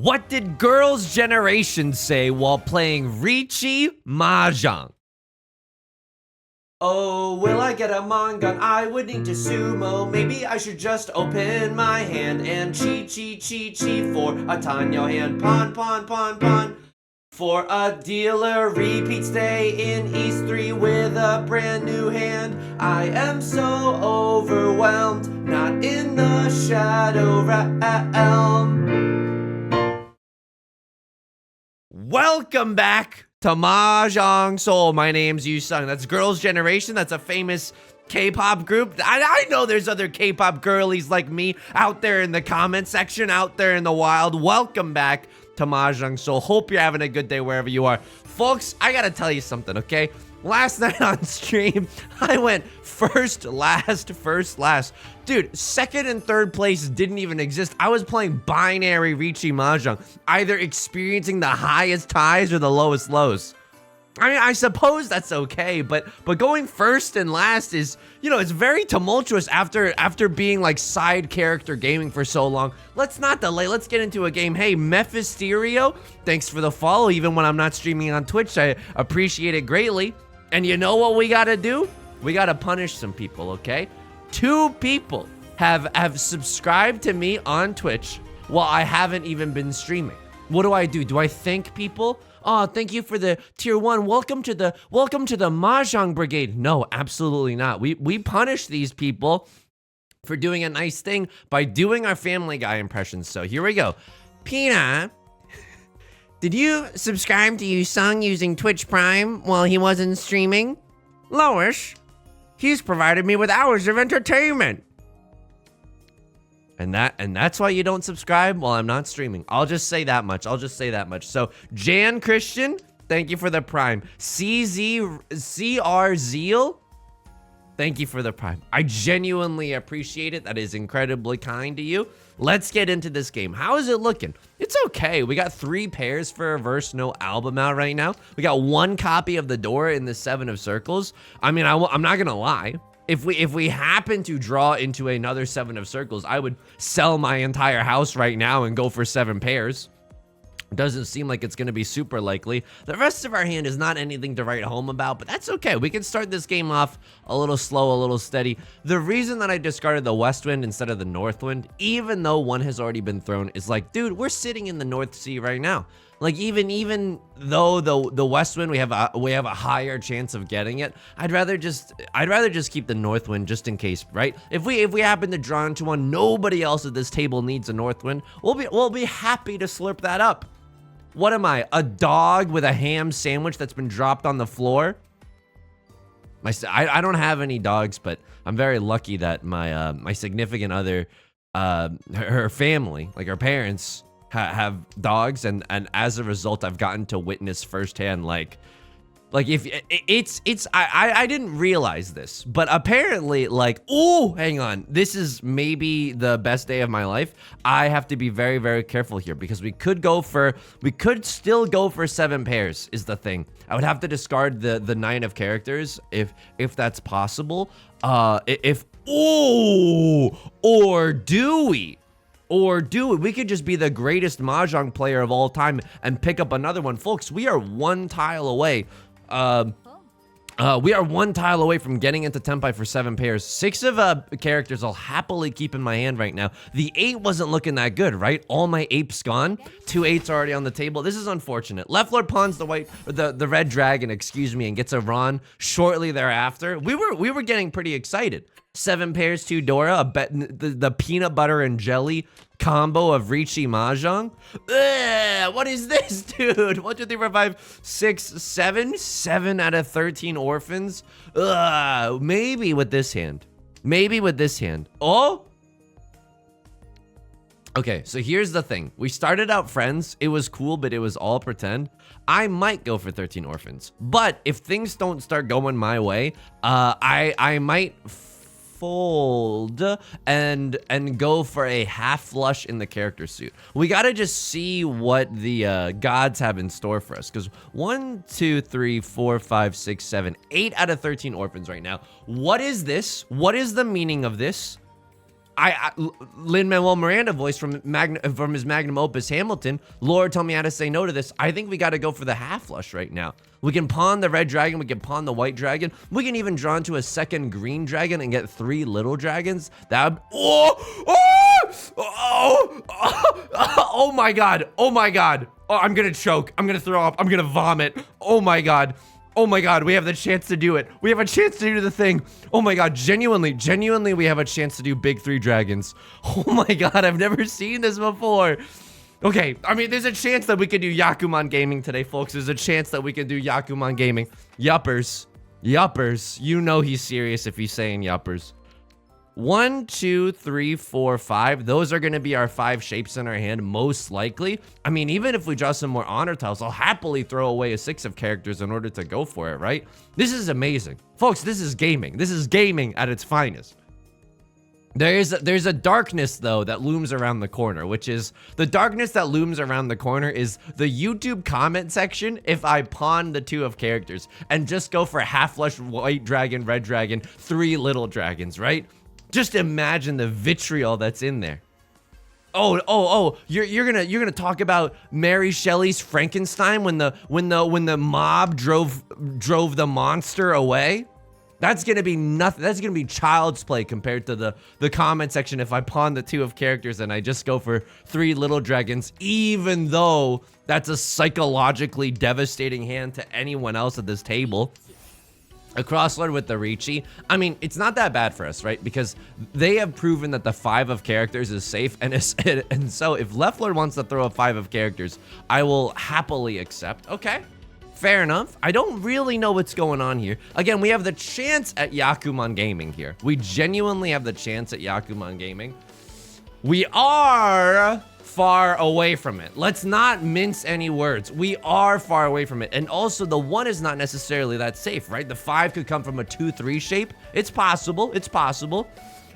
What did girls' generation say while playing Riichi Mahjong? Oh, will I get a Mongun? I would need to sumo. Maybe I should just open my hand and chi for a Tanyo hand. Pawn. For a dealer, repeat stay in East 3 with a brand new hand. I am so overwhelmed, not in the shadow realm. Welcome back to Mahjong Soul. My name's Yusong. That's Girls' Generation. That's a famous K-pop group. I know there's other K-pop girlies like me out there in the comment section, out there in the wild. Welcome back to Mahjong Soul. Hope you're having a good day wherever you are. Folks, I gotta tell you something, okay? Last night on stream, I went first, last. Dude, second and third place didn't even exist. I was playing binary Riichi Mahjong, either experiencing the highest highs or the lowest lows. I mean, I suppose that's okay, but going first and last is, you know, it's very tumultuous after being like side character gaming for so long. Let's not delay. Let's get into a game. Hey, Mephisterio, thanks for the follow. Even when I'm not streaming on Twitch, I appreciate it greatly. And you know what we gotta do? We gotta punish some people, okay? 2 people have subscribed to me on Twitch while I haven't even been streaming. What do? Do I thank people? Oh, thank you for the tier 1. Welcome to the Mahjong Brigade. No, absolutely not. We punish these people for doing a nice thing by doing our Family Guy impressions. So here we go. Pina, did you subscribe to Yusong using Twitch Prime while he wasn't streaming? Lois, he's provided me with hours of entertainment. And that's why you don't subscribe while I'm not streaming. I'll just say that much. So, Jan Christian, thank you for the Prime. CR Zeal, thank you for the Prime. I genuinely appreciate it. That is incredibly kind to you. Let's get into this game. How is it looking? It's okay. We got 3 pairs for a verse, no album out right now. We got 1 copy of The Door in the 7 of Circles. I mean, I'm not gonna lie. If we happen to draw into another 7 of Circles, I would sell my entire house right now and go for 7 pairs. Doesn't seem like it's going to be super likely. The rest of our hand is not anything to write home about, but that's okay. We can start this game off a little slow, a little steady. The reason that I discarded the West Wind instead of the North Wind, even though one has already been thrown, is like, dude, we're sitting in the North Sea right now. Like even though the West Wind we have a higher chance of getting it, I'd rather just keep the North Wind just in case, right? If we happen to draw into one, nobody else at this table needs a North Wind. We'll be happy to slurp that up. What am I? A dog with a ham sandwich that's been dropped on the floor? I don't have any dogs, but I'm very lucky that my significant other, her family, like her parents, have dogs, and as a result I've gotten to witness firsthand like if it's I didn't realize this, but apparently, like, oh, hang on, this is maybe the best day of my life. I have to be very, very careful here because we could still go for 7 pairs is the thing. I would have to discard the 9 of characters if that's possible. Or do we? We could just be the greatest Mahjong player of all time and pick up another one. Folks, we are 1 tile away. We are 1 tile away from getting into Tenpai for 7 pairs. 6 of characters I'll happily keep in my hand right now. The 8 wasn't looking that good, right? All my 8s gone. 2 8s already on the table. This is unfortunate. Left Lord pawns the red dragon, excuse me, and gets a Ron shortly thereafter. We were getting pretty excited. 7 pairs, 2 Dora, the peanut butter and jelly combo of Riichi Mahjong. Ugh, what is this, dude? 1, 2, 3, 4, 5, 6, 7. 7 out of 13 orphans. Ugh, maybe with this hand. Oh. Okay, so here's the thing. We started out friends. It was cool, but it was all pretend. I might go for 13 orphans, but if things don't start going my way, I might fold and go for a half flush in the character suit. We gotta just see what the gods have in store for us, because 1, 2, 3, 4, 5, 6, 7, 8 out of 13 orphans right now. What is this? What is the meaning of this? Lin-Manuel Miranda voice from his magnum opus Hamilton. Lord told me how to say no to this. I think we got to go for the half flush right now. We can pawn the red dragon. We can pawn the white dragon. We can even draw into a second green dragon and get 3 little dragons. That would, oh my god. Oh my god. Oh, I'm gonna choke. I'm gonna throw up. I'm gonna vomit. Oh my god. Oh my god, we have the chance to do it. We have a chance to do the thing. Oh my god, genuinely, we have a chance to do big 3 dragons. Oh my god, I've never seen this before. Okay, I mean, there's a chance that we could do Yakuman gaming today, folks. There's a chance that we could do Yakuman gaming. Yuppers. Yuppers. You know he's serious if he's saying yuppers. 1, 2, 3, 4, 5. Those are going to be our 5 shapes in our hand, most likely. I mean, even if we draw some more honor tiles, I'll happily throw away a 6 of characters in order to go for it, right? This is amazing. Folks, this is gaming. This is gaming at its finest. There's a darkness, though, that looms around the corner, which is the darkness that looms around the corner is the YouTube comment section if I pawn the 2 of characters and just go for half flush white dragon, red dragon, 3 little dragons, right? Just imagine the vitriol that's in there. Oh, you're gonna talk about Mary Shelley's Frankenstein when the mob drove the monster away? That's gonna be nothing. That's gonna be child's play compared to the comment section if I pawn the 2 of characters and I just go for 3 little dragons, even though that's a psychologically devastating hand to anyone else at this table. A crosslord with the Riichi. I mean, it's not that bad for us, right? Because they have proven that the 5 of characters is safe, and so if Left Lord wants to throw a 5 of characters, I will happily accept. Okay, fair enough. I don't really know what's going on here. Again, we have the chance at Yakuman gaming here. We genuinely have the chance at Yakuman gaming. We are far away from it. Let's not mince any words. We are far away from it. And also, the 1 is not necessarily that safe, right? The 5 could come from a 2-3 shape. It's possible. It's possible.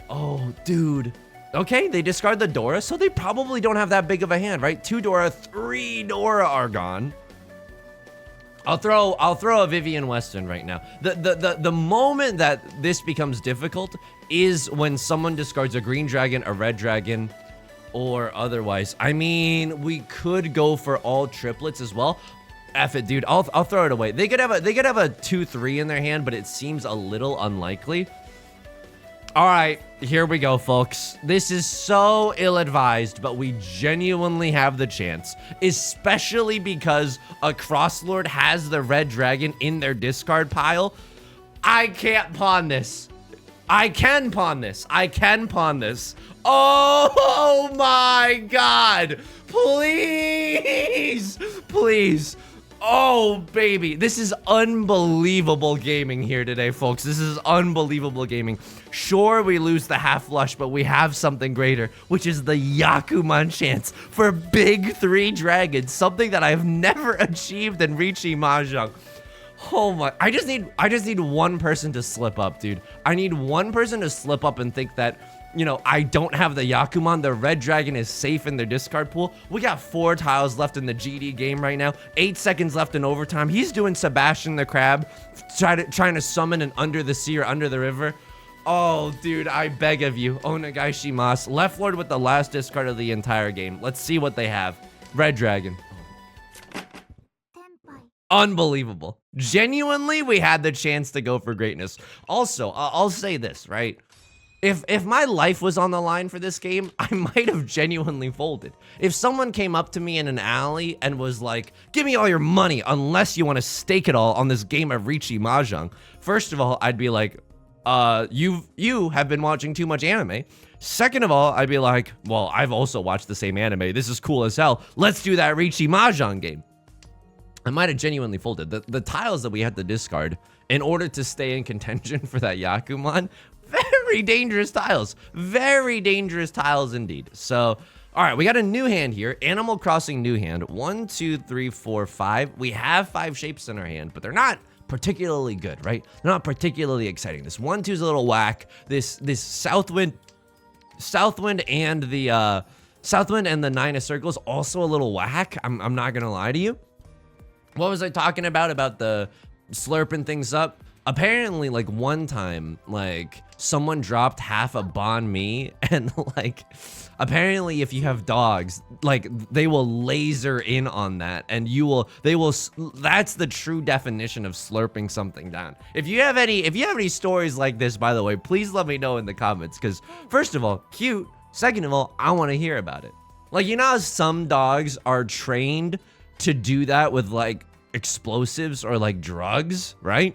Oh, dude. Okay, they discard the Dora, so they probably don't have that big of a hand, right? 2 Dora, 3 Dora are gone. I'll throw a Vivian Weston right now. The moment that this becomes difficult is when someone discards a green dragon, a red dragon, or otherwise. I mean, we could go for all triplets as well. F it, dude. I'll throw it away. They could have a 2-3 in their hand, but it seems a little unlikely. All right, here we go, folks. This is so ill-advised, but we genuinely have the chance, especially because a crosslord has the red dragon in their discard pile. I can't pawn this. I can pawn this. I can pawn this. Oh my god. Please. Please. Oh, baby. This is unbelievable gaming here today, folks. This is unbelievable gaming. Sure, we lose the half flush, but we have something greater, which is the Yakuman chance for big 3 dragons, something that I've never achieved in Riichi Mahjong. Oh my, I just need one person to slip up, dude. I need one person to slip up and think that, you know, I don't have the Yakuman. The red dragon is safe in their discard pool. We got 4 tiles left in the GD game right now. 8 seconds left in overtime. He's doing Sebastian the Crab, trying to summon an Under the Sea or Under the River. Oh, dude, I beg of you. Onegaishimasu. Left Lord with the last discard of the entire game. Let's see what they have. Red dragon. Unbelievable. Genuinely, we had the chance to go for greatness. Also, I'll say this, right? If my life was on the line for this game, I might have genuinely folded. If someone came up to me in an alley and was like, give me all your money unless you want to stake it all on this game of Riichi Mahjong, first of all, I'd be like, you have been watching too much anime. Second of all, I'd be like, well, I've also watched the same anime. This is cool as hell. Let's do that Riichi Mahjong game. I might have genuinely folded. The tiles that we had to discard in order to stay in contention for that Yakuman, very dangerous tiles. Very dangerous tiles indeed. So, all right, we got a new hand here. Animal Crossing new hand. 1, 2, 3, 4, 5. We have 5 shapes in our hand, but they're not particularly good, right? They're not particularly exciting. This 1, 2 is a little whack. This Southwind and the Southwind and the 9 of circles also a little whack. I'm not gonna lie to you. What was I talking about the slurping things up? apparently, like, one time, like, someone dropped half a banh mi, and like, apparently if you have dogs, like, they will laser in on that, and that's the true definition of slurping something down. If you have any stories like this, by the way, please let me know in the comments, because first of all, cute. Second of all, I want to hear about it. Like, you know how some dogs are trained to do that with like explosives or like drugs, right?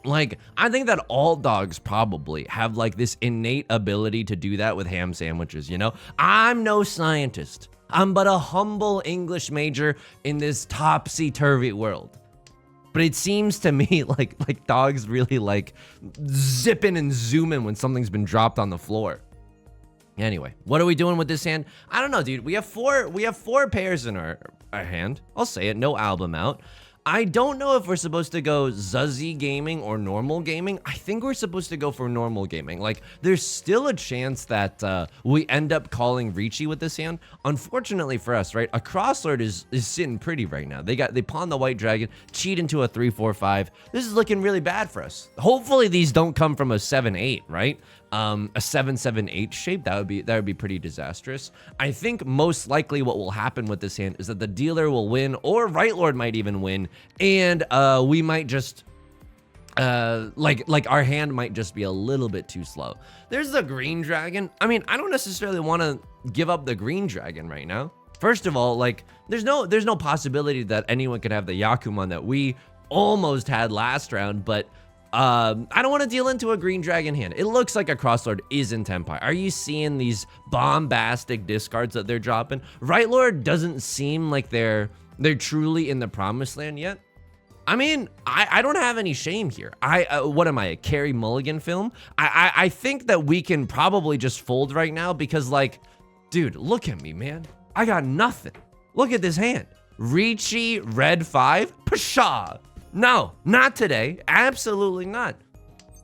Like, I think that all dogs probably have like this innate ability to do that with ham sandwiches, you know? I'm no scientist. I'm but a humble English major in this topsy-turvy world. But it seems to me like dogs really like zipping and zooming when something's been dropped on the floor. Anyway, what are we doing with this hand? I don't know, dude. We have four pairs in our hand. I'll say it, no album out. I don't know if we're supposed to go Zuzzy gaming or normal gaming. I think we're supposed to go for normal gaming. Like, there's still a chance that we end up calling Riichi with this hand. Unfortunately for us, right? A crosslord is sitting pretty right now. They pawn the white dragon, cheat into a 3-4-5. This is looking really bad for us. Hopefully these don't come from a 7-8, right? A 7-7-8 shape, that would be pretty disastrous. I think most likely what will happen with this hand is that the dealer will win, or right lord might even win, and we might just like our hand might just be a little bit too slow. There's the green dragon. I mean, I don't necessarily want to give up the green dragon right now. First of all, like, there's no possibility that anyone could have the Yakuman that we almost had last round, but I don't want to deal into a green dragon hand. It looks like a crosslord is in Tenpai. Are you seeing these bombastic discards that they're dropping? Right lord doesn't seem like they're truly in the promised land yet. I mean, I don't have any shame here. What am I, a Carrie Mulligan film? I think that we can probably just fold right now because, like, dude, look at me, man. I got nothing. Look at this hand. Riichi red 5, pshaw. No, not today. Absolutely not.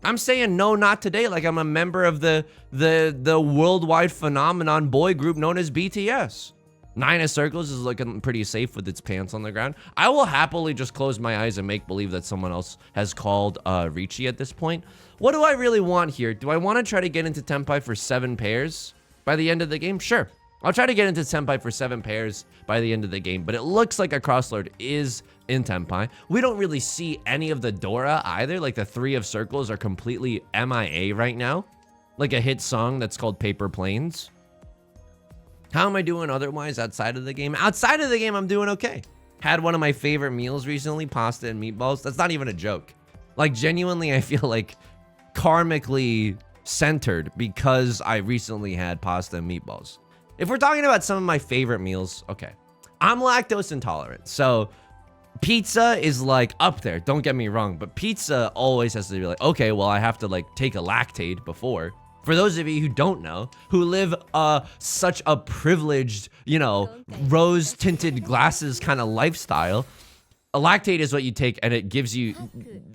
I'm saying no, not today, like I'm a member of the worldwide phenomenon boy group known as BTS. 9 of circles is looking pretty safe with its pants on the ground. I will happily just close my eyes and make believe that someone else has called Riichi at this point. What do I really want here? Do I want to try to get into Tenpai for 7 pairs by the end of the game? Sure. I'll try to get into Tenpai for 7 pairs by the end of the game, but it looks like a crosslord is in Tenpai. We don't really see any of the Dora either. Like, the 3 of circles are completely MIA right now. Like a hit song that's called Paper Planes. How am I doing otherwise outside of the game? Outside of the game, I'm doing okay. Had one of my favorite meals recently, pasta and meatballs. That's not even a joke. Like, genuinely, I feel like karmically centered because I recently had pasta and meatballs. If we're talking about some of my favorite meals, okay. I'm lactose intolerant, so pizza is like up there, don't get me wrong, but pizza always has to be like, okay, well, I have to like take a lactate before. For those of you who don't know, who live such a privileged, you know, rose-tinted glasses kind of lifestyle, a lactate is what you take and it gives you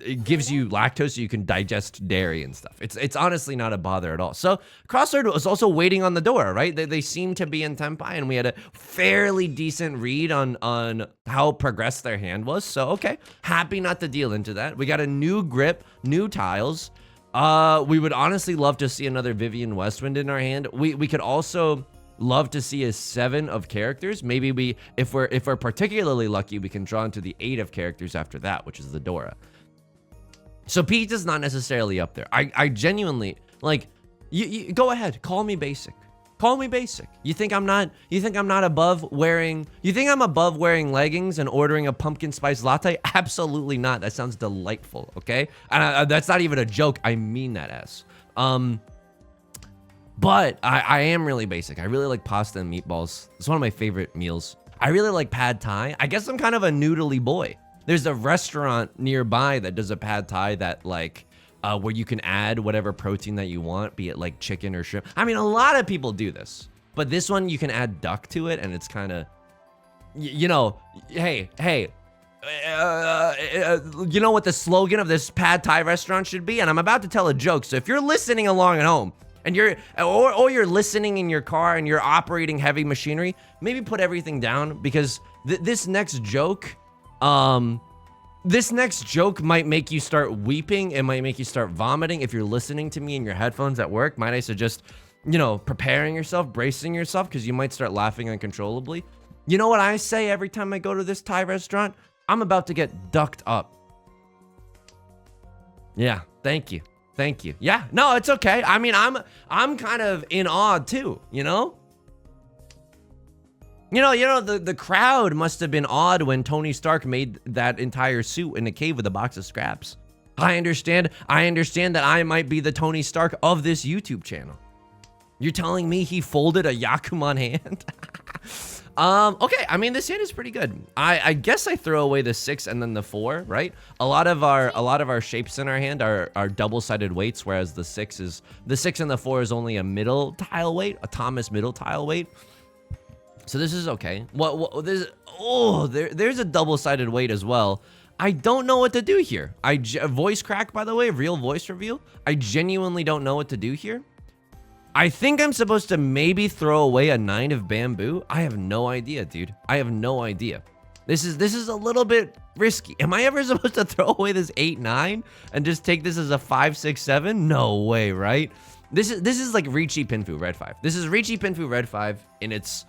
lactose so you can digest dairy and stuff. It's honestly not a bother at all. So crosslord was also waiting on the door, right? They seem to be in Tenpai, and we had a fairly decent read on how progressed their hand was. So okay, happy not to deal into that. We got a new grip, new tiles. We would honestly love to see another Vivian Westwind in our hand. We could also love to see a 7 of characters. Maybe if we're particularly lucky, we can draw into the 8 of characters after that, which is the Dora. So pizza's not necessarily up there. I genuinely, like, you go ahead, call me basic. Call me basic. You think I'm above wearing leggings and ordering a pumpkin spice latte? Absolutely not. That sounds delightful, okay? And that's not even a joke. I mean that as. But I am really basic. I really like pasta and meatballs. It's one of my favorite meals. I really like pad thai. I guess I'm kind of a noodly boy. There's a restaurant nearby that does a pad thai that, like, where you can add whatever protein that you want, be it like chicken or shrimp. I mean, a lot of people do this, but this one you can add duck to it, and it's kind of, you know, hey, you know what the slogan of this pad thai restaurant should be? And I'm about to tell a joke, so if you're listening along at home, and you're listening in your car and you're operating heavy machinery, maybe put everything down, because this next joke This next joke might make you start weeping. It might make you start vomiting. If you're listening to me in your headphones at work, might I suggest, you know, preparing yourself, bracing yourself, because you might start laughing uncontrollably. You know what I say every time I go to this Thai restaurant? I'm about to get ducked up. Yeah, thank you. Thank you. Yeah, no, it's okay. I mean, I'm kind of in awe too, you know? You know, the crowd must have been awed when Tony Stark made that entire suit in a cave with a box of scraps. I understand that I might be the Tony Stark of this YouTube channel. You're telling me he folded a Yakuman hand? Okay, I mean, this hand is pretty good. I guess I throw away the 6 and then the 4, right? A lot of our shapes in our hand are double-sided weights, whereas the 6 and the 4 is only a middle tile weight, a Thomas middle tile weight. So this is okay. There's a double-sided weight as well. I don't know what to do here. Voice crack, by the way, real voice reveal. I genuinely don't know what to do here. I think I'm supposed to maybe throw away a 9 of bamboo. I have no idea, dude. I have no idea. This is a little bit risky. Am I ever supposed to throw away this 8, 9 and just take this as a 5, 6, 7? No way, right? This is like Riichi Pinfu Red 5. This is Riichi Pinfu Red 5 in its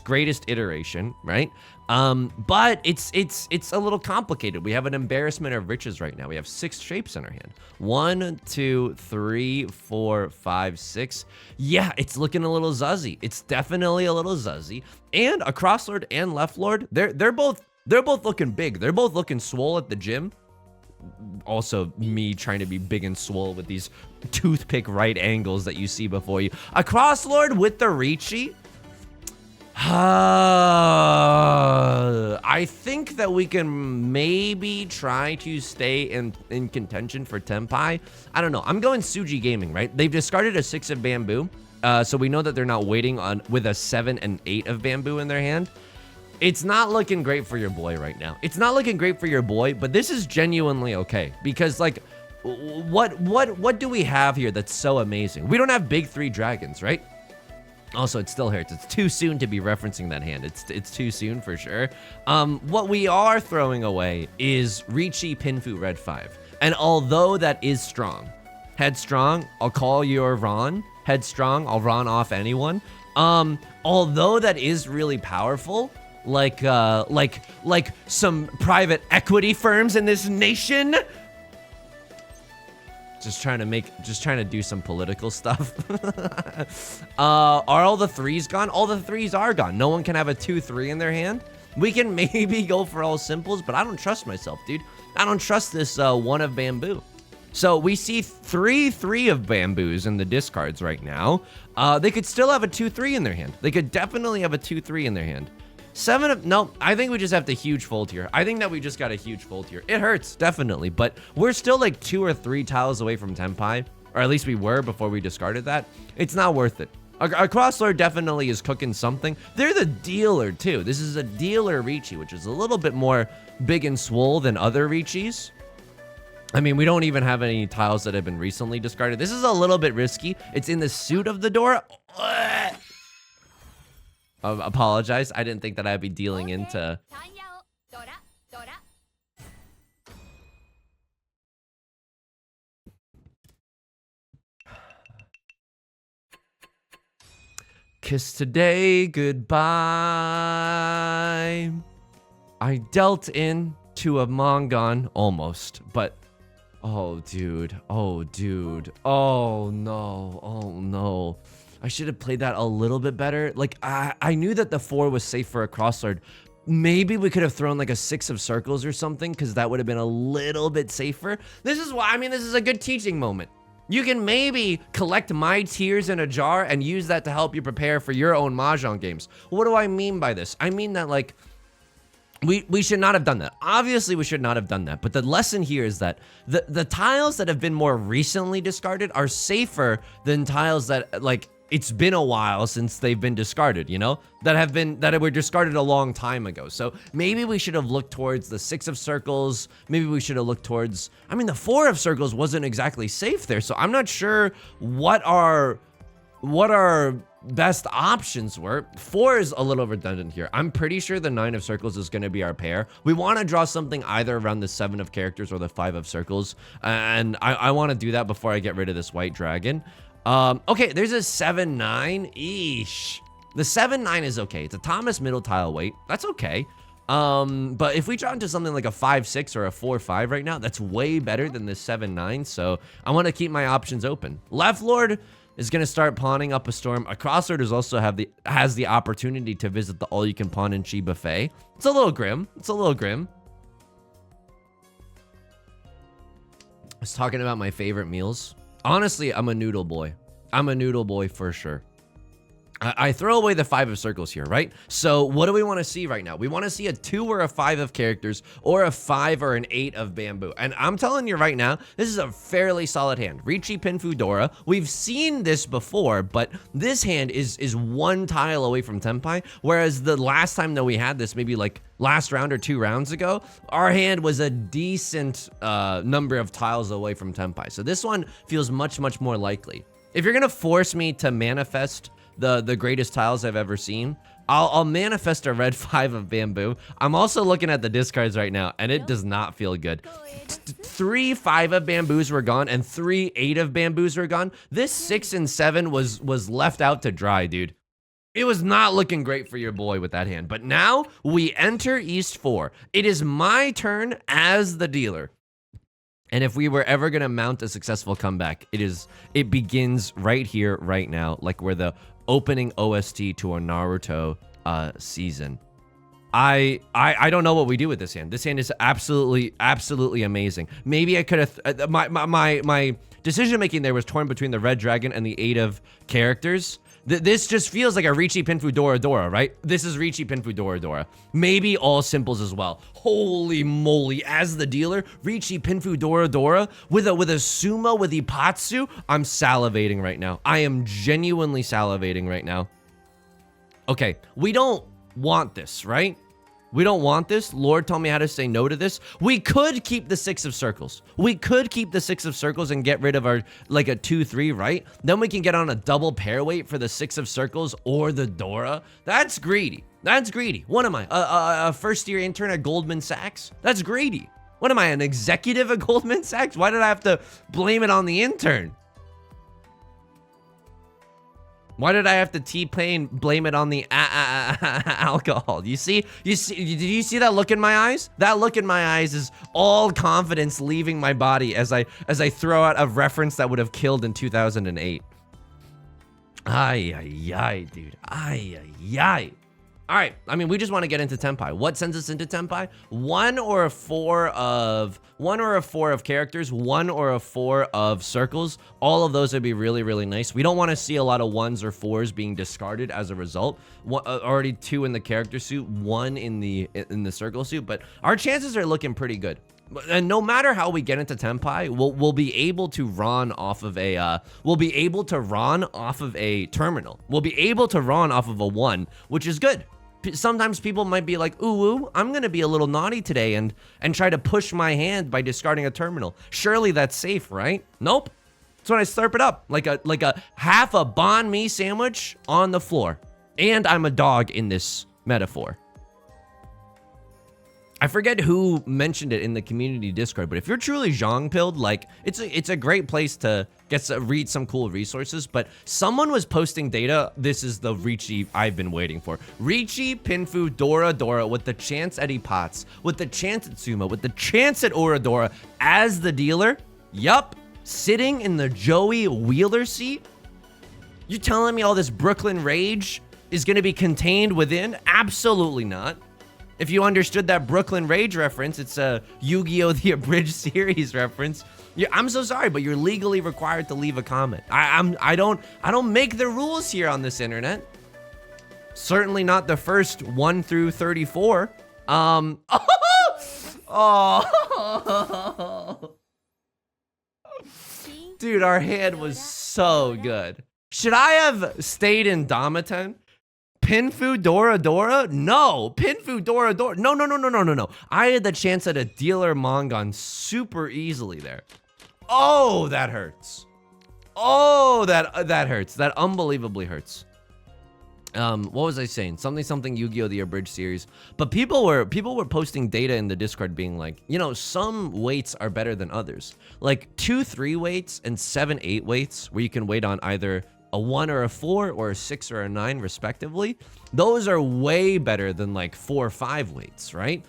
greatest iteration, right? But it's a little complicated. We have an embarrassment of riches right now. We have 6 shapes in our hand. 1, 2, 3, 4, 5, 6. Yeah, it's looking a little zuzzy. It's definitely a little zuzzy. And a cross lord and left lord, they're both looking big. They're both looking swole at the gym. Also, me trying to be big and swole with these toothpick right angles that you see before you. A cross lord with the Riichi. I think that we can maybe try to stay in contention for Tenpai. I don't know. I'm going Suji Gaming, right? They've discarded a 6 of bamboo. So we know that they're not waiting on with a 7 and 8 of bamboo in their hand. It's not looking great for your boy right now. It's not looking great for your boy, but this is genuinely okay. Because, like, what do we have here that's so amazing? We don't have big 3 dragons, right? Also, it still hurts. It's too soon to be referencing that hand. It's too soon for sure. What we are throwing away is Riichi Pinfu Red 5. And although that is strong, headstrong, I'll call your Ron. Headstrong, I'll Ron off anyone. Although that is really powerful, like some private equity firms in this nation. Just trying to do some political stuff. Are all the 3s gone? All the 3s are gone. No one can have a 2, 3 in their hand. We can maybe go for all simples, but I don't trust myself, dude. I don't trust this 1 of bamboo. So we see 3 of bamboos in the discards right now. They could still have a 2, 3 in their hand. They could definitely have a 2, 3 in their hand. 7 of, no, I think we just have the huge fold here. I think that we just got a huge fold here. It hurts, definitely, but we're still like 2 or 3 tiles away from Tenpai, or at least we were before we discarded that. It's not worth it. Our crosslord definitely is cooking something. They're the dealer too. This is a dealer Riichi, which is a little bit more big and swole than other Riichis. I mean, we don't even have any tiles that have been recently discarded. This is a little bit risky. It's in the suit of the door. Apologize. I didn't think that I'd be dealing into... Kiss today goodbye. I dealt into a Mongon almost, but oh dude, oh no. I should have played that a little bit better. Like I knew that the 4 was safe for a crosslord. Maybe we could have thrown like a 6 of circles or something, because that would have been a little bit safer. This is why, I mean, this is a good teaching moment. You can maybe collect my tears in a jar and use that to help you prepare for your own Mahjong games. What do I mean by this? I mean that, like, we should not have done that. Obviously, we should not have done that. But the lesson here is that the tiles that have been more recently discarded are safer than tiles that, like, it's been a while since they've been discarded, you know, that were discarded a long time ago. So maybe we should have looked towards the 6 of circles. Maybe we should have looked towards, I mean, the 4 of circles wasn't exactly safe there. So I'm not sure what our best options were. 4 is a little redundant here. I'm pretty sure the 9 of circles is going to be our pair. We want to draw something either around the 7 of characters or the 5 of circles. And I want to do that before I get rid of this white dragon. Okay, there's a 7-9. Eesh. The 7-9 is okay. It's a Thomas middle tile weight. That's okay. But if we draw into something like a 5-6 or a 4-5 right now, that's way better than this 7-9. So I want to keep my options open. Left Lord is going to start pawning up a storm. A Crosslord is also has the opportunity to visit the all-you-can-pawn and chi buffet. It's a little grim. It's a little grim. I was talking about my favorite meals. Honestly, I'm a noodle boy. I'm a noodle boy for sure. I throw away the 5 of circles here, right? So what do we want to see right now? We want to see a 2 or a 5 of characters or a 5 or an 8 of bamboo. And I'm telling you right now, this is a fairly solid hand. Riichi Pinfu Dora. We've seen this before, but this hand is 1 tile away from Tenpai, whereas the last time that we had this, maybe like last round or 2 rounds ago, our hand was a decent number of tiles away from Tenpai. So this one feels much, much more likely. If you're going to force me to manifest the greatest tiles I've ever seen, I'll manifest a red 5 of bamboo. I'm also looking at the discards right now, and it does not feel good. 3 5 of bamboos were gone, and 3 8 of bamboos were gone. This 6 and 7 was left out to dry, dude. It was not looking great for your boy with that hand. But now we enter East 4. It is my turn as the dealer. And if we were ever gonna mount a successful comeback, it begins right here, right now, like we're the opening OST to a Naruto season. I don't know what we do with this hand. This hand is absolutely amazing. Maybe I could have my decision making there was torn between the red dragon and the 8 of characters. This just feels like a Riichi Pinfu Dora Dora, right? This is Riichi Pinfu Dora Dora. Maybe all simples as well. Holy moly, as the dealer, Riichi Pinfu Dora Dora with a sumo with Ipatsu. I'm salivating right now. I am genuinely salivating right now. Okay, we don't want this, right? We don't want this. Lord told me how to say no to this. We could keep the 6 of circles. We could keep the 6 of circles and get rid of our, like a 2-3, right? Then we can get on a double pair weight for the 6 of circles or the Dora. That's greedy. That's greedy. What am I? A first-year intern at Goldman Sachs? That's greedy. What am I, an executive at Goldman Sachs? Why did I have to blame it on the intern? Why did I have to T-Pain blame it on the alcohol? Did you see that look in my eyes? That look in my eyes is all confidence leaving my body as I throw out a reference that would have killed in 2008. Ay, dude. Ay. All right, I mean, we just want to get into Tenpai. What sends us into Tenpai? 1 or a 4 of characters, 1 or a 4 of circles. All of those would be really nice. We don't want to see a lot of 1s or 4s being discarded as a result. Already 2 in the character suit, 1 in the circle suit, but our chances are looking pretty good. And no matter how we get into Tenpai, we'll be able to run off of a terminal. We'll be able to run off of a 1, which is good. Sometimes people might be like, ooh, I'm gonna be a little naughty today and try to push my hand by discarding a terminal. Surely that's safe, right? Nope. That's when I slurp it up like a half a banh mi sandwich on the floor. And I'm a dog in this metaphor. I forget who mentioned it in the community Discord, but if you're truly Zhong-pilled, like it's a great place to read some cool resources. But someone was posting data. This is the Riichi I've been waiting for. Riichi Pinfu Dora Dora with the chance at Ipats, with the chance at Sumo, with the chance at Oradora as the dealer. Yup, sitting in the Joey Wheeler seat. You telling me all this Brooklyn rage is gonna be contained within? Absolutely not. If you understood that Brooklyn Rage reference, it's a Yu-Gi-Oh! The Abridged series reference. Yeah, I'm so sorry, but you're legally required to leave a comment. I don't make the rules here on this internet. Certainly not the first 1 through 34. Dude, our hand was so good. Should I have stayed in Domaten? Pinfu Dora Dora? No. Pinfu Dora Dora. No. I had the chance at a dealer Mongon super easily there. Oh, that hurts. Oh, that hurts. That unbelievably hurts. What was I saying? Something Yu-Gi-Oh! The Abridged series. But people were posting data in the Discord being like, you know, some weights are better than others. Like 2-3 weights and 7-8 weights, where you can weight on either a 1 or a 4 or a 6 or a 9 respectively. Those are way better than like 4 or 5 weights, right?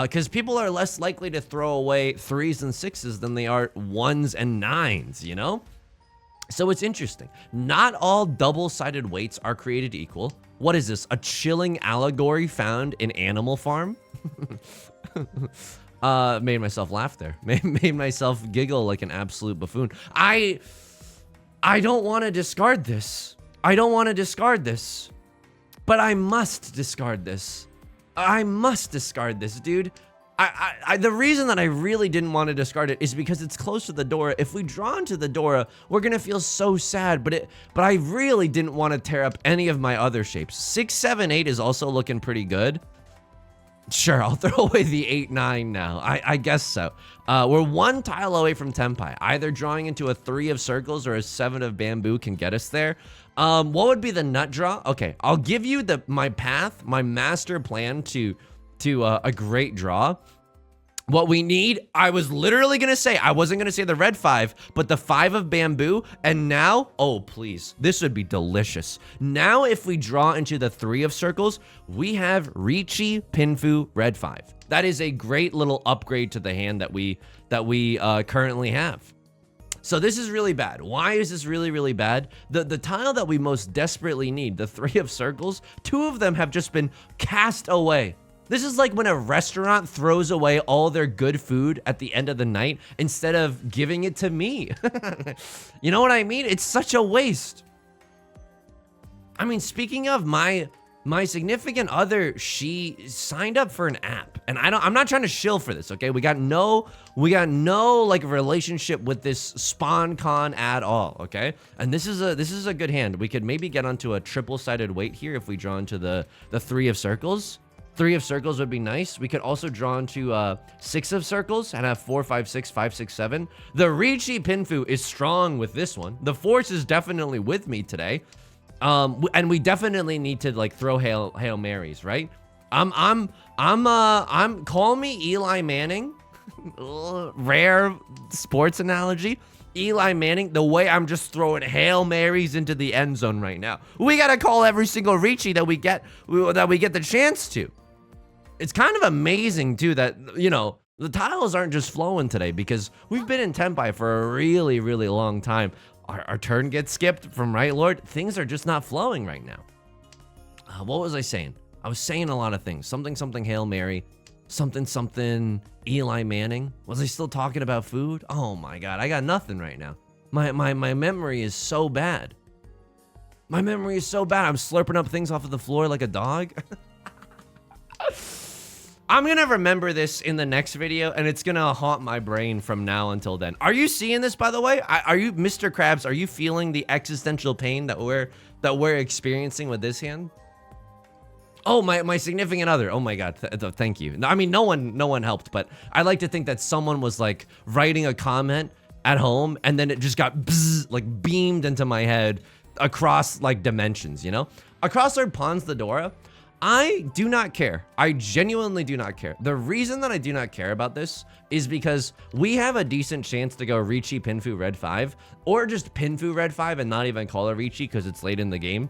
Because people are less likely to throw away 3s and 6s than they are 1s and 9s, you know? So it's interesting. Not all double-sided weights are created equal. What is this? A chilling allegory found in Animal Farm? Made myself laugh there. Made myself giggle like an absolute buffoon. I don't want to discard this. I don't want to discard this. But I must discard this. I must discard this, dude. The reason that I really didn't want to discard it is because it's close to the Dora. If we draw into the Dora, we're gonna feel so sad. But I really didn't want to tear up any of my other shapes. 6, 7, 8 is also looking pretty good. Sure, I'll throw away the 8, 9 now. I guess so. We're 1 tile away from Tenpai. Either drawing into a 3 of circles or a 7 of bamboo can get us there. What would be the nut draw? Okay, I'll give you my path, my master plan to a great draw. What we need, I was literally gonna say, I wasn't gonna say the red 5, but the 5 of bamboo, and now, oh please, this would be delicious. Now if we draw into the 3 of circles, we have Riichi Pinfu red 5. That is a great little upgrade to the hand that we currently have. So this is really bad. Why is this really, really bad? The tile that we most desperately need, the 3 of circles, 2 of them have just been cast away. This is like when a restaurant throws away all their good food at the end of the night instead of giving it to me. You know what I mean? It's such a waste. I mean, speaking of my significant other, she signed up for an app, and I'm not trying to shill for this, okay? We got no like relationship with this SpawnCon at all, okay? And this is a good hand. We could maybe get onto a triple-sided weight here if we draw into the 3 of circles. 3 of circles would be nice. We could also draw into 6 of circles and have 4, 5, 6, 5, 6, 7. The Riichi Pinfu is strong with this one. The force is definitely with me today. And we definitely need to like throw Hail Marys, right? Call me Eli Manning. Rare sports analogy. Eli Manning, the way I'm just throwing Hail Marys into the end zone right now. We gotta call every single Riichi that we get the chance to. It's kind of amazing too that, you know, the tiles aren't just flowing today because we've been in Tenpai for a really, really long time. Our turn gets skipped from Right Lord. Things are just not flowing right now. What was I saying? I was saying a lot of things. Something Hail Mary. Something Eli Manning. Was I still talking about food? Oh my God, I got nothing right now. My memory is so bad. My memory is so bad. I'm slurping up things off of the floor like a dog. I'm gonna remember this in the next video, and it's gonna haunt my brain from now until then. Are you seeing this, by the way? Are you, Mr. Krabs, are you feeling the existential pain that we're experiencing with this hand? Oh, my significant other. Oh my God, thank you. I mean, no one helped, but I like to think that someone was like writing a comment at home, and then it just got bzz, like beamed into my head across like dimensions, you know? Across our pawns, the Dora. I do not care. I genuinely do not care. The reason that I do not care about this is because we have a decent chance to go Riichi Pinfu red 5, or just Pinfu red 5 and not even call it Riichi because it's late in the game.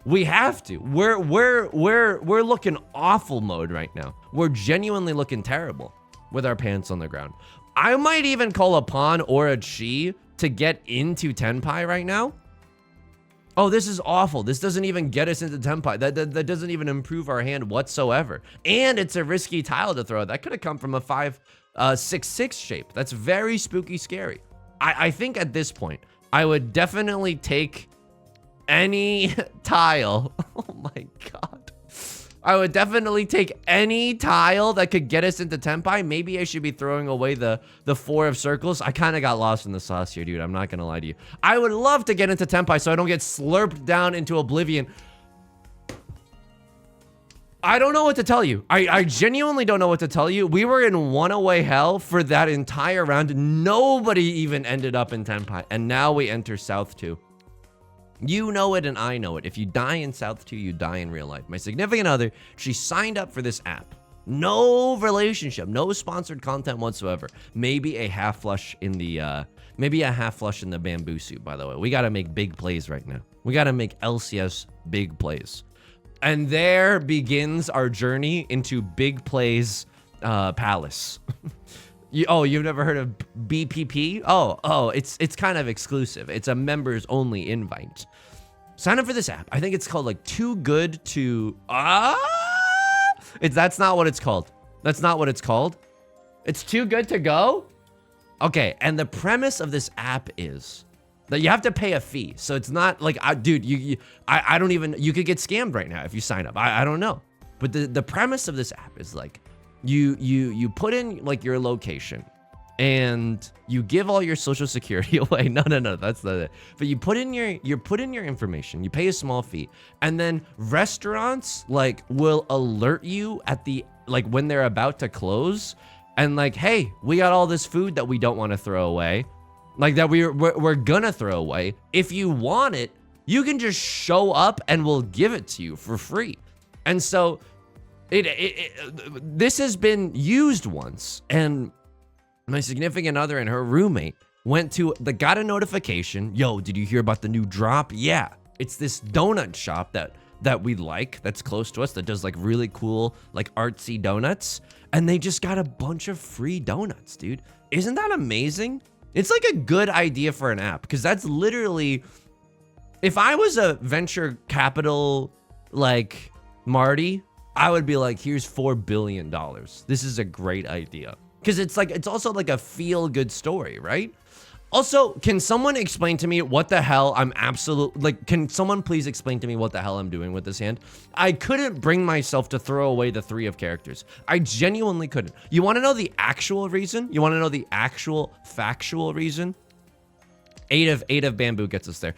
We have to. We're looking awful mode right now. We're genuinely looking terrible with our pants on the ground. I might even call a pawn or a chi to get into Tenpai right now. Oh, this is awful. This doesn't even get us into Tenpai. That doesn't even improve our hand whatsoever. And it's a risky tile to throw. That could have come from a 5, 6, 6 shape. That's very spooky scary. I think at this point, I would definitely take any tile. Oh my God. I would definitely take any tile that could get us into Tenpai. Maybe I should be throwing away the 4 of circles. I kind of got lost in the sauce here, dude. I'm not going to lie to you. I would love to get into Tenpai so I don't get slurped down into oblivion. I don't know what to tell you. I genuinely don't know what to tell you. We were in one-away hell for that entire round. Nobody even ended up in Tenpai. And now we enter South 2. You know it and I know it. If you die in South 2, you die in real life. My significant other, she signed up for this app. No relationship, no sponsored content whatsoever. Maybe a half flush in the bamboo suit, by the way. We gotta make big plays right now. We gotta make LCS big plays. And there begins our journey into Big Plays Palace. You've never heard of BPP? Oh, it's kind of exclusive. It's a members only invite. Sign up for this app. I think it's called like Too Good to that's not what it's called. That's not what it's called. It's Too Good to Go? Okay, and the premise of this app is that you have to pay a fee. So it's not like, dude, I don't even, you could get scammed right now if you sign up. I don't know. But the premise of this app is like, you put in like your location and you give all your social security away. No, that's not it. But you put in your information, you pay a small fee, and then restaurants like will alert you at the, like when they're about to close and like, hey, we got all this food that we don't want to throw away. Like that we're gonna throw away. If you want it, you can just show up and we'll give it to you for free. And so this has been used once, and my significant other and her roommate got a notification. Yo, did you hear about the new drop? Yeah, it's this donut shop that we like, that's close to us, that does like really cool, like artsy donuts. And they just got a bunch of free donuts, dude. Isn't that amazing? It's like a good idea for an app, because that's literally, if I was a venture capital, like Marty, I would be like, here's $4 billion. This is a great idea. Because it's also like a feel-good story, right? Also, can someone explain to me what the hell can someone please explain to me what the hell I'm doing with this hand? I couldn't bring myself to throw away the 3 of characters. I genuinely couldn't. You want to know the actual reason? You want to know the actual factual reason? 8 of bamboo gets us there.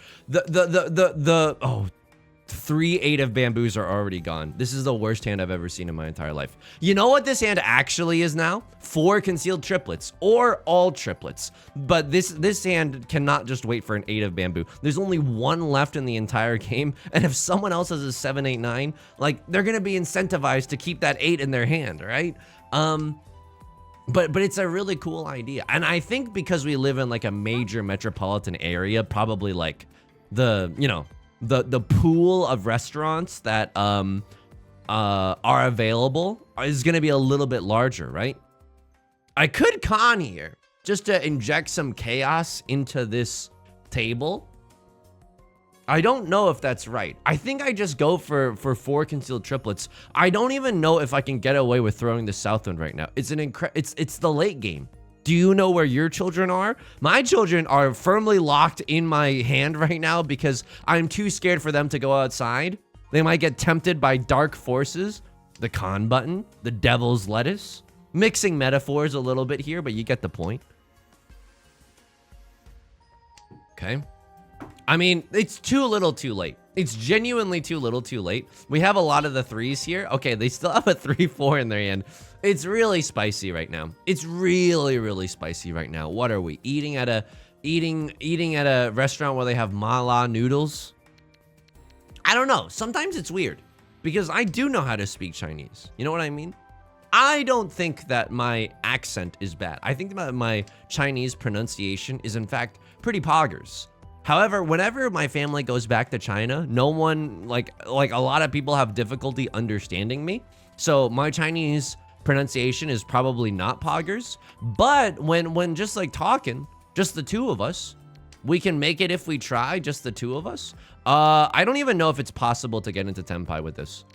3 8 of bamboos are already gone. This is the worst hand I've ever seen in my entire life. You know what this hand actually is now? 4 concealed triplets, or all triplets. But this hand cannot just wait for an 8 of bamboo. There's only 1 left in the entire game, and if someone else has a 7 8 9, like they're gonna be incentivized to keep that 8 in their hand, right? But it's a really cool idea, and I think because we live in like a major metropolitan area, probably like the pool of restaurants that are available is going to be a little bit larger, right? I could con here just to inject some chaos into this table. I don't know if that's right. I think I just go for 4 concealed triplets. I don't even know if I can get away with throwing the Southwind right now. It's the late game. Do you know where your children are? My children are firmly locked in my hand right now because I'm too scared for them to go outside. They might get tempted by dark forces, the con button, the devil's lettuce. Mixing metaphors a little bit here, but you get the point. Okay. I mean, it's too little too late. It's genuinely too little too late. We have a lot of the 3s here. Okay, they still have a 3-4 in their hand. It's really spicy right now. It's really, really spicy right now. What are we eating at a restaurant where they have mala noodles? I don't know. Sometimes it's weird because I do know how to speak Chinese. You know what I mean? I don't think that my accent is bad. I think that my Chinese pronunciation is in fact pretty poggers. However, whenever my family goes back to China, no one, like a lot of people have difficulty understanding me. So my Chinese pronunciation is probably not poggers. But when just like talking, just the 2 of us, we can make it if we try, just the 2 of us. I don't even know if it's possible to get into Tenpai with this.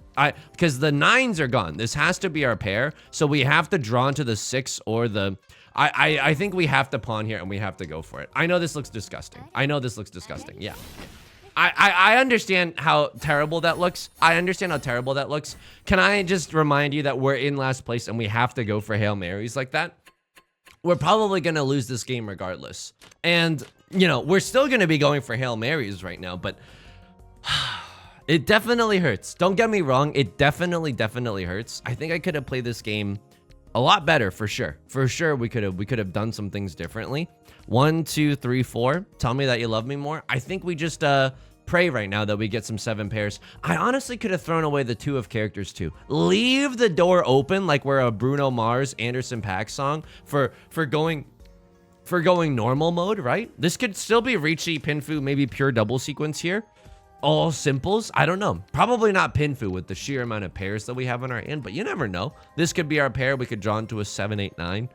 Because the 9s are gone. This has to be our pair. So we have to draw into the 6 or the... I think we have to pawn here and we have to go for it. I know this looks disgusting. Yeah. I understand how terrible that looks. Can I just remind you that we're in last place and we have to go for Hail Marys like that? We're probably going to lose this game regardless. And, we're still going to be going for Hail Marys right now, but it definitely hurts. Don't get me wrong. It definitely hurts. I think I could have played this game a lot better for sure. For sure, we could have done some things differently. 1, 2, 3, 4. Tell me that you love me more. I think we just pray right now that we get some 7 pairs. I honestly could have thrown away the 2 of characters too. Leave the door open like we're a Bruno Mars, Anderson .Paak song for going normal mode, right? This could still be Riichi, Pinfu, maybe pure double sequence here. All simples, I don't know. Probably not Pinfu with the sheer amount of pairs that we have on our hand, but you never know. This could be our pair. We could draw into a 7, 8, 9.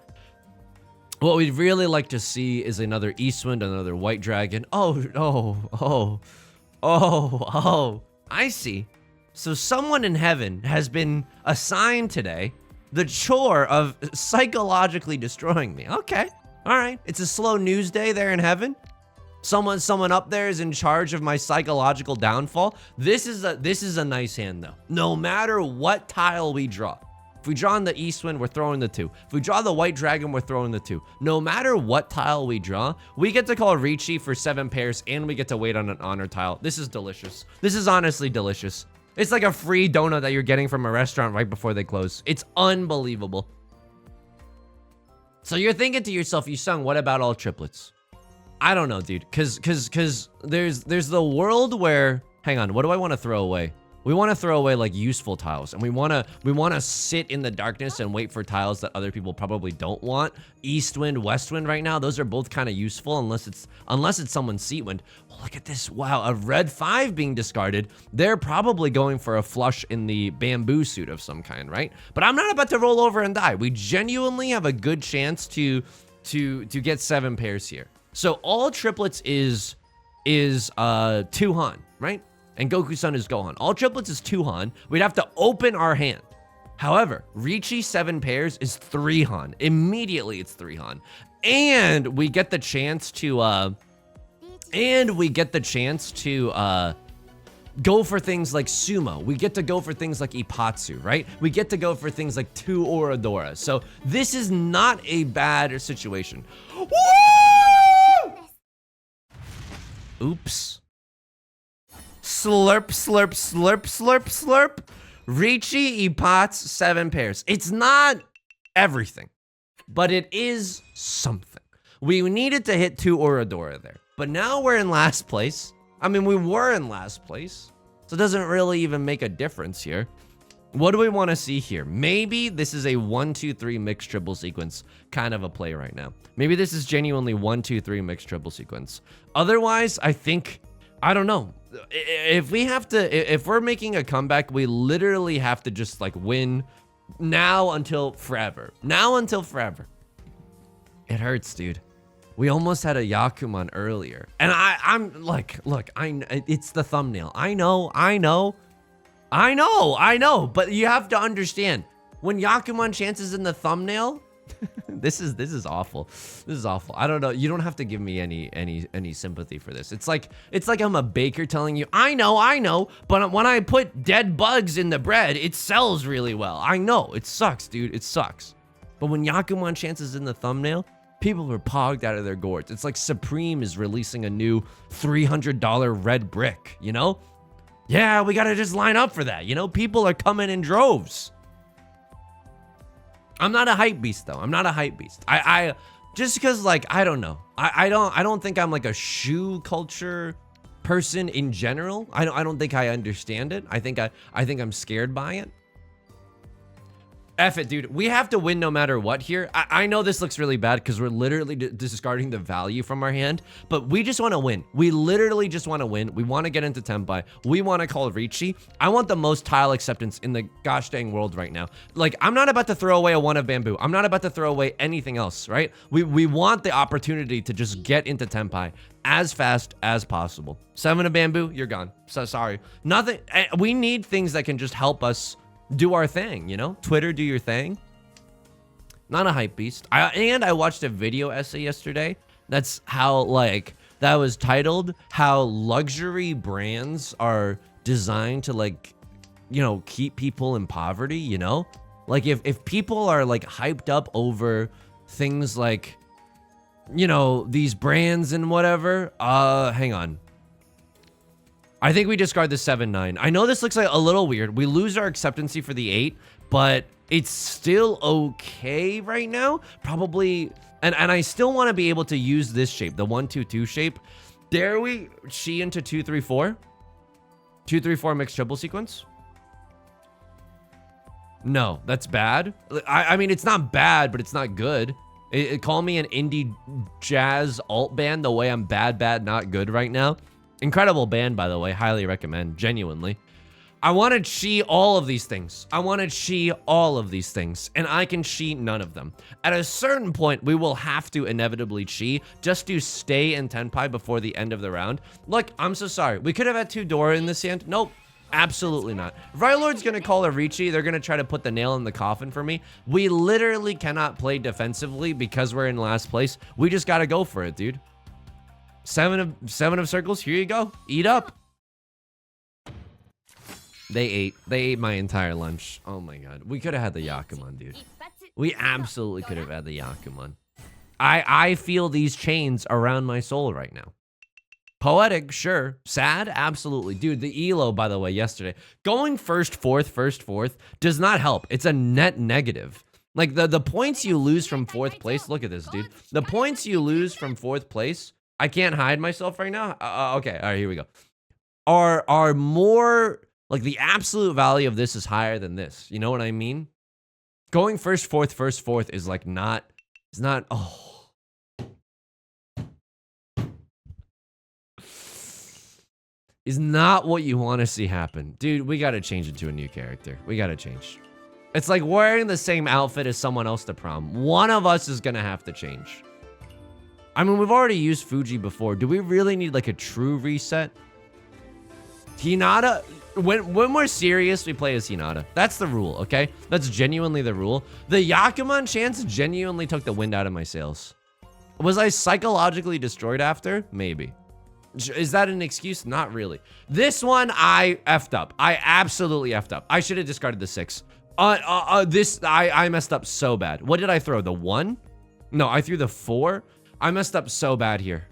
What we'd really like to see is another Eastwind, another White Dragon. Oh, I see. So someone in heaven has been assigned today the chore of psychologically destroying me. Okay, all right. It's a slow news day there in heaven. Someone up there is in charge of my psychological downfall. This is a nice hand though. No matter what tile we draw. If we draw in the Eastwind, we're throwing the 2. If we draw the White Dragon, we're throwing the 2. No matter what tile we draw, we get to call Riichi for 7 pairs, and we get to wait on an honor tile. This is delicious. This is honestly delicious. It's like a free donut that you're getting from a restaurant right before they close. It's unbelievable. So you're thinking to yourself, Yusong, what about all triplets? I don't know, dude, cause there's the world where, hang on, what do I want to throw away? We want to throw away like useful tiles, and we want to sit in the darkness and wait for tiles that other people probably don't want. Eastwind, Westwind right now, those are both kind of useful unless it's someone's Seatwind. Oh, look at this. Wow, a red 5 being discarded. They're probably going for a flush in the bamboo suit of some kind, right? But I'm not about to roll over and die. We genuinely have a good chance to get 7 pairs here. So all triplets is 2 Han, right? And Goku-san is Gohan. All triplets is 2 Han. We'd have to open our hand. However, Riichi 7 pairs is 3 Han. Immediately it's 3 Han. And we get the chance to go for things like sumo. We get to go for things like Ipatsu, right? We get to go for things like 2 Oradora. So this is not a bad situation. Woo! Oops. Slurp, slurp, slurp, slurp, slurp. Riichi, Ipats, 7 pairs. It's not everything, but it is something. We needed to hit 2 Oradora there, but now we're in last place. I mean, we were in last place, so it doesn't really even make a difference here. What do we want to see here? Maybe this is a 1, 2, 3 mixed triple sequence kind of a play right now. Maybe this is genuinely 1, 2, 3 mixed triple sequence. Otherwise, I don't know. If we're making a comeback, we literally have to just like win now until forever. Now until forever. It hurts, dude. We almost had a Yakuman earlier. And I'm like, look, it's the thumbnail. I know. But you have to understand, when Yakuman chances in the thumbnail, this is awful. This is awful. I don't know. You don't have to give me any sympathy for this. It's like I'm a baker telling you, I know, but when I put dead bugs in the bread, it sells really well. I know. It sucks, dude. It sucks. But when Yakuman chances in the thumbnail, people are pogged out of their gourds. It's like Supreme is releasing a new $300 red brick, you know? Yeah, we gotta just line up for that, you know? People are coming in droves. I'm not a hype beast though. I'm not a hype beast. I just because like I don't know. I don't think I'm like a shoe culture person in general. I don't think I understand it. I think I'm scared by it. F it, dude. We have to win no matter what here. I know this looks really bad because we're literally discarding the value from our hand, but we just want to win. We literally just want to win. We want to get into Tenpai. We want to call Riichi. I want the most tile acceptance in the gosh dang world right now. Like, I'm not about to throw away a 1 of bamboo. I'm not about to throw away anything else, right? We want the opportunity to just get into Tenpai as fast as possible. 7 of bamboo, you're gone. So sorry. Nothing. We need things that can just help us do our thing, you know? Twitter, do your thing. Not a hype beast. I watched a video essay yesterday. That's how, like, that was titled how luxury brands are designed to, like, you know, keep people in poverty, you know? Like, if people are, like, hyped up over things like, you know, these brands and whatever, hang on. I think we discard the 7-9. I know this looks like a little weird. We lose our acceptancy for the 8, but it's still okay right now. Probably, and I still want to be able to use this shape, the 1-2-2 shape. Dare we chi into 2-3-4? 2-3-4 mixed triple sequence? No, that's bad. I mean, it's not bad, but it's not good. Call me an indie jazz alt band the way I'm bad, not good right now. Incredible band, by the way. Highly recommend, genuinely. I want to chi all of these things. I want to chi all of these things, and I can chi none of them. At a certain point, we will have to inevitably chi just to stay in Tenpai before the end of the round. Look, I'm so sorry. We could have had 2 Dora in this hand. Nope. Absolutely not. Rylord's gonna call a Riichi. They're gonna try to put the nail in the coffin for me. We literally cannot play defensively because we're in last place. We just gotta go for it, dude. 7 of circles. Here you go. Eat up. They ate my entire lunch. Oh my god. We could have had the Yakuman, dude. We absolutely could have had the Yakuman. I feel these chains around my soul right now. Poetic, sure. Sad, absolutely. Dude, the elo, by the way, yesterday. Going first, fourth does not help. It's a net negative. Like, the points you lose from 4th place, look at this, dude. The points you lose from 4th place, I can't hide myself right now. Okay, all right, here we go. Are more, like, the absolute value of this is higher than this. You know what I mean? Going first, fourth is, like, not, it's not, oh. Is not what you want to see happen. Dude, we got to change into a new character. We got to change. It's like wearing the same outfit as someone else to prom. One of us is going to have to change. I mean, we've already used Fuji before. Do we really need like a true reset? Hinata, when we're serious, we play as Hinata. That's the rule, okay? That's genuinely the rule. The Yakuman chance genuinely took the wind out of my sails. Was I psychologically destroyed after? Maybe. Is that an excuse? Not really. This one, I effed up. I absolutely effed up. I should have discarded the 6. I messed up so bad. What did I throw? The 1? No, I threw the 4. I messed up so bad here.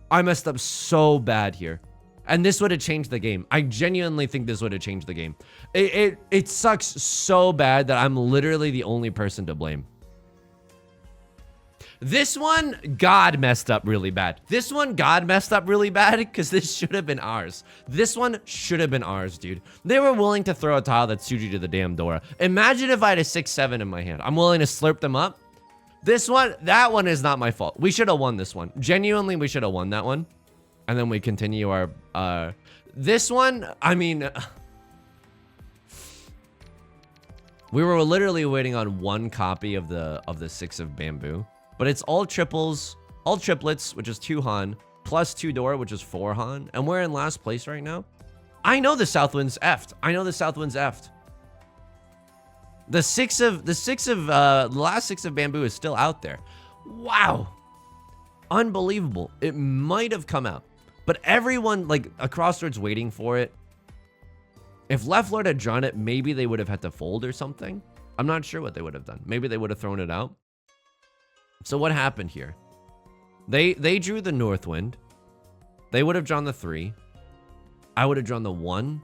I messed up so bad here. And this would have changed the game. I genuinely think this would have changed the game. It sucks so bad that I'm literally the only person to blame. This one, God messed up really bad. This one, God messed up really bad because this should have been ours. This one should have been ours, dude. They were willing to throw a tile that Tsuji to the damn Dora. Imagine if I had a 6-7 in my hand. I'm willing to slurp them up. This one, that one is not my fault. We should have won this one. Genuinely, we should have won that one. And then we continue our, this one, I mean, we were literally waiting on one copy of the 6 of bamboo. But it's all triples, all triplets, which is 2 Han, plus 2 Dora, which is 4 Han. And we're in last place right now. I know the Southwind's effed. I know the Southwind's effed. The last 6 of bamboo is still out there. Wow. Unbelievable. It might have come out. But everyone, like, a Crossroads waiting for it. If Left Lord had drawn it, maybe they would have had to fold or something. I'm not sure what they would have done. Maybe they would have thrown it out. So what happened here? They drew the Northwind. They would have drawn the 3. I would have drawn the 1.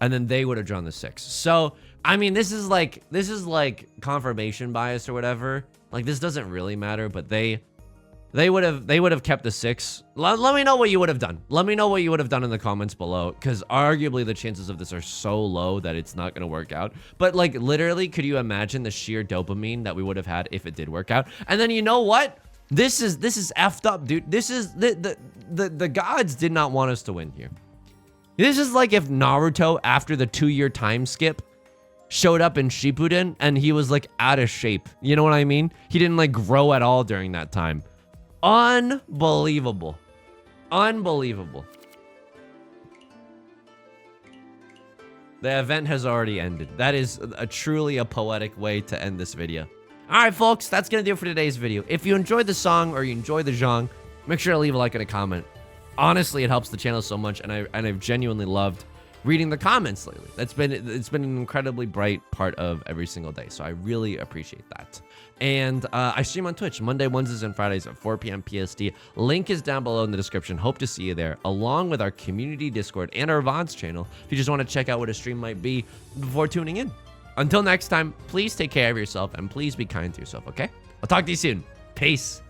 And then they would have drawn the 6. So, I mean, this is like confirmation bias or whatever. Like, this doesn't really matter, but they would have kept the 6. Let me know what you would have done. Let me know what you would have done in the comments below, because arguably the chances of this are so low that it's not going to work out. But like, literally, could you imagine the sheer dopamine that we would have had if it did work out? And then you know what? This is effed up, dude. This is the gods did not want us to win here. This is like if Naruto, after the 2-year time skip, showed up in Shippuden and he was like out of shape. You know what I mean? He didn't like grow at all during that time. Unbelievable. Unbelievable. The event has already ended. That is truly a poetic way to end this video. Alright, folks, that's gonna do it for today's video. If you enjoyed the song or you enjoyed the genre, make sure to leave a like and a comment. Honestly, it helps the channel so much, and I've genuinely loved reading the comments lately. It's been an incredibly bright part of every single day, so I really appreciate that. And I stream on Twitch Monday, Wednesdays, and Fridays at 4 p.m. PST. Link is down below in the description. Hope to see you there, along with our community Discord and our VODs channel if you just want to check out what a stream might be before tuning in. Until next time, please take care of yourself and please be kind to yourself, okay? I'll talk to you soon. Peace.